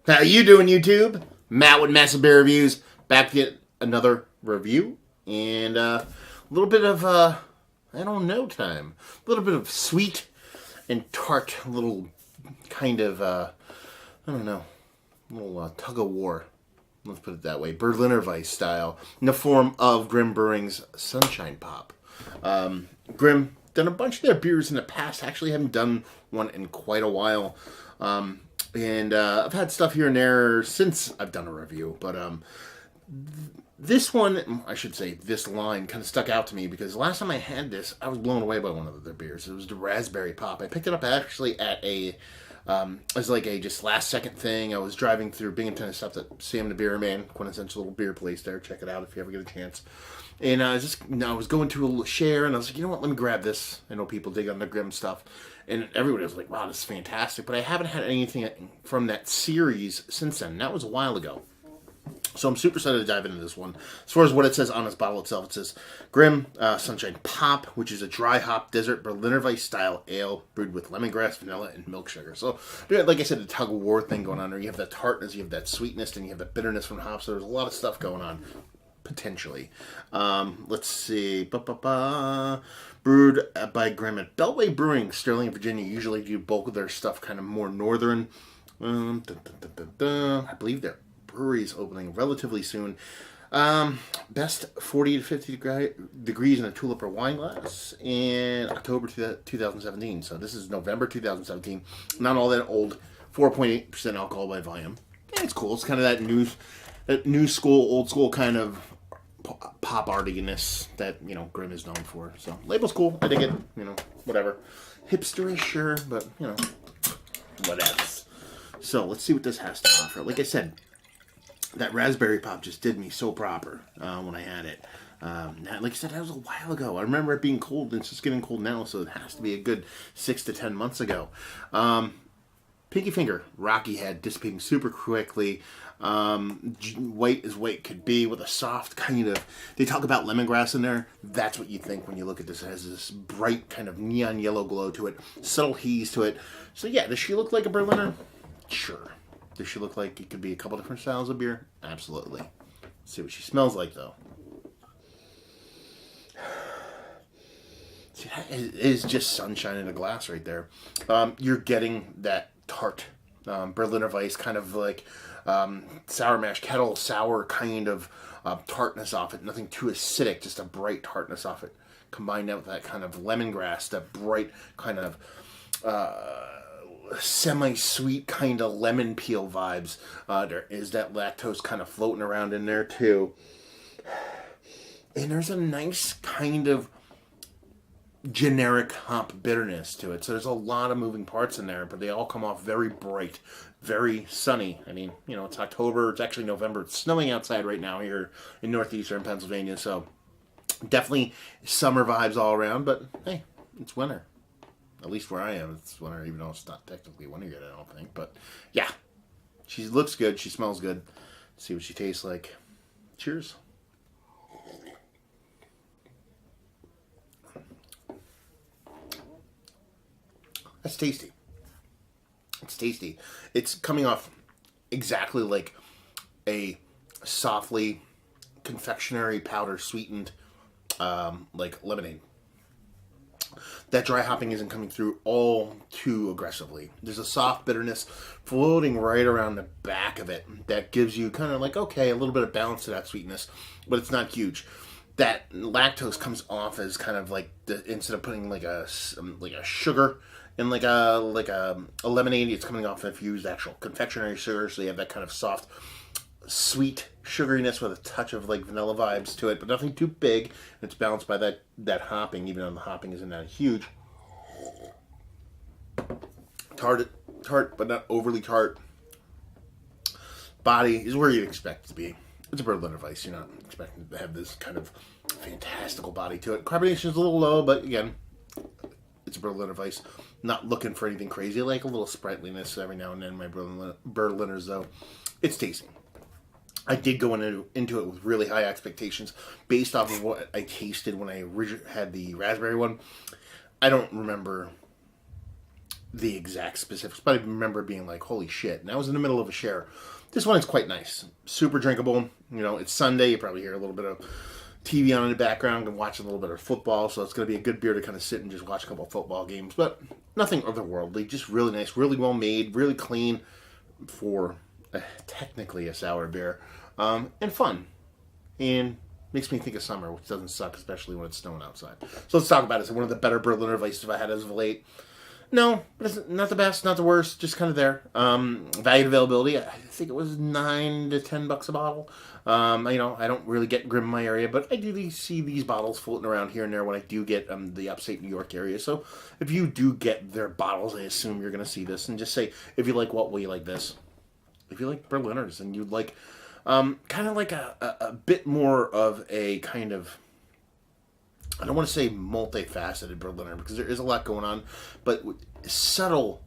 How you doing, YouTube? Matt with Massive Beer Reviews, back to get another review, and a little bit of, I don't know time. A little bit of sweet and tart, little kind of, I don't know, little tug of war. Let's put it that way. Berliner Weisse style, in the form of Grimm Brewing's Sunshine Pop. Grimm done a bunch of their beers in the past. Actually haven't done one in quite a while. And I've had stuff here and there since I've done a review. But this one, I should say, this line kind of stuck out to me because last time I had this, I was blown away by one of their beers. It was the Raspberry Pop. I picked it up actually at a, as like a just last second thing. I was driving through Binghamton and stopped at Sam the Beer Man, quintessential little beer place there. Check it out if you ever get a chance. And I was going to a little share, and I was like, you know what, let me grab this. I know people dig on the Grimm stuff. And everybody was like, wow, this is fantastic. But I haven't had anything from that series since then. That was a while ago. So I'm super excited to dive into this one. As far as what it says on this bottle itself, it says Grimm Sunshine Pop, which is a dry hop desert Berliner Weisse style ale brewed with lemongrass, vanilla, and milk sugar. So, like I said, the tug of war thing going on there. You have that tartness, you have that sweetness, and you have that bitterness from hops. So there's a lot of stuff going on. Potentially. Let's see. Brewed by Grimm at Beltway Brewing, Sterling, Virginia. Usually do bulk of their stuff kind of more northern. I believe their brewery is opening relatively soon. Best 40 to 50 degrees in a tulip or wine glass in October 2017. So this is November 2017. Not all that old. 4.8% alcohol by volume. Yeah, it's cool. It's kind of that new school, old school kind of pop artiness that, Grimm is known for. So, label's cool. I dig it. Whatever. Hipsterish, sure, but, what else? So, let's see what this has to offer. Like I said, that Raspberry Pop just did me so proper when I had it. Like I said, that was a while ago. I remember it being cold, and it's just getting cold now, so it has to be a good 6 to 10 months ago. Pinky finger, rocky head, dissipating super quickly. White as white could be with a soft kind of, they talk about lemongrass in there. That's what you think when you look at this. It has this bright kind of neon yellow glow to it, subtle haze to it. So yeah, does she look like a Berliner? Sure. Does she look like it could be a couple different styles of beer? Absolutely. Let's see what she smells like though. See, that is just sunshine in a glass right there. You're getting that tart Berliner Weisse, kind of like sour mash kettle sour kind of tartness off it. Nothing too acidic, just a bright tartness off it. Combined out with that kind of lemongrass, that bright kind of semi-sweet kind of lemon peel vibes. There is that lactose kind of floating around in there too. And there's a nice kind of generic hop bitterness to it. So there's a lot of moving parts in there, but they all come off very bright, very sunny. I mean, it's October, it's actually November. It's snowing outside right now here in northeastern Pennsylvania, so definitely summer vibes all around, but hey, it's winter. At least where I am, it's winter, even though it's not technically winter yet, I don't think. But yeah, she looks good, she smells good. Let's see what she tastes like. Cheers. That's tasty. It's tasty. It's coming off exactly like a softly confectionery powder sweetened like lemonade. That dry hopping isn't coming through all too aggressively. There's a soft bitterness floating right around the back of it that gives you kind of like, okay, a little bit of balance to that sweetness, but it's not huge. That lactose comes off as kind of like instead of putting like a sugar in like a lemonade, it's coming off if you use actual confectionery sugar, so you have that kind of soft, sweet sugariness with a touch of like vanilla vibes to it, but nothing too big. It's balanced by that hopping, even though the hopping isn't that huge. Tart, but not overly tart. Body is where you'd expect it to be. It's a Berliner Weisse. You're not expecting to have this kind of fantastical body to it. Carbonation is a little low, but again, it's a Berliner Weisse. Not looking for anything crazy. I like a little sprightliness every now and then. My Berliners, though, it's tasty. I did go into it with really high expectations based off of what I tasted when I had the raspberry one. I don't remember the exact specifics, but I remember being like, holy shit. And I was in the middle of a share. This one is quite nice. Super drinkable. You know, it's Sunday. You probably hear a little bit of TV on in the background and watch a little bit of football. So it's going to be a good beer to kind of sit and just watch a couple of football games. But nothing otherworldly. Just really nice, really well made, really clean for technically a sour beer. And fun. And makes me think of summer, which doesn't suck, especially when it's snowing outside. So let's talk about it. It's one of the better Berliner Weisse I've had as of late. No, but it's not the best, not the worst, just kind of there. Value availability, I think it was $9 to $10 a bottle. You know, I don't really get Grimm in my area, but I do see these bottles floating around here and there when I do get the upstate New York area. So if you do get their bottles, I assume you're going to see this. And just say, if you like what, will you like this? If you like Berliners and you'd like kind of like a bit more of a kind of, I don't want to say multifaceted Berliner because there is a lot going on, but subtle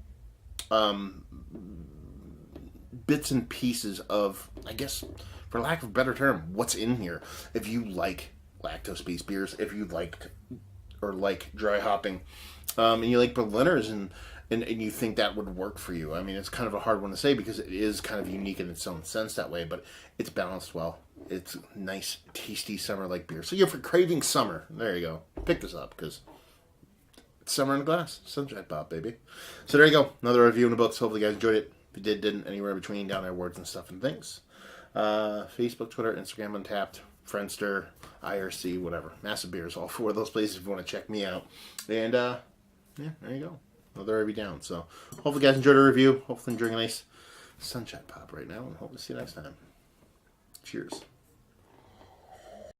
bits and pieces of, I guess, for lack of a better term, what's in here. If you like lactose-based beers, if you like dry hopping, and you like Berliners and you think that would work for you. I mean, it's kind of a hard one to say because it is kind of unique in its own sense that way, but it's balanced well. It's nice, tasty summer-like beer. So you're for craving summer. There you go. Pick this up because it's summer in a glass. Sunshine pop, baby. So there you go. Another review in the books. Hopefully you guys enjoyed it. If you did, didn't, anywhere in between, down there, words and stuff and things. Facebook, Twitter, Instagram, Untapped, Friendster, IRC, whatever. Massive Beers, all four of those places if you want to check me out. And, yeah, there you go. Another review down. So hopefully you guys enjoyed the review. Hopefully enjoying a nice sunshine pop right now. And hope to see you next time. Cheers.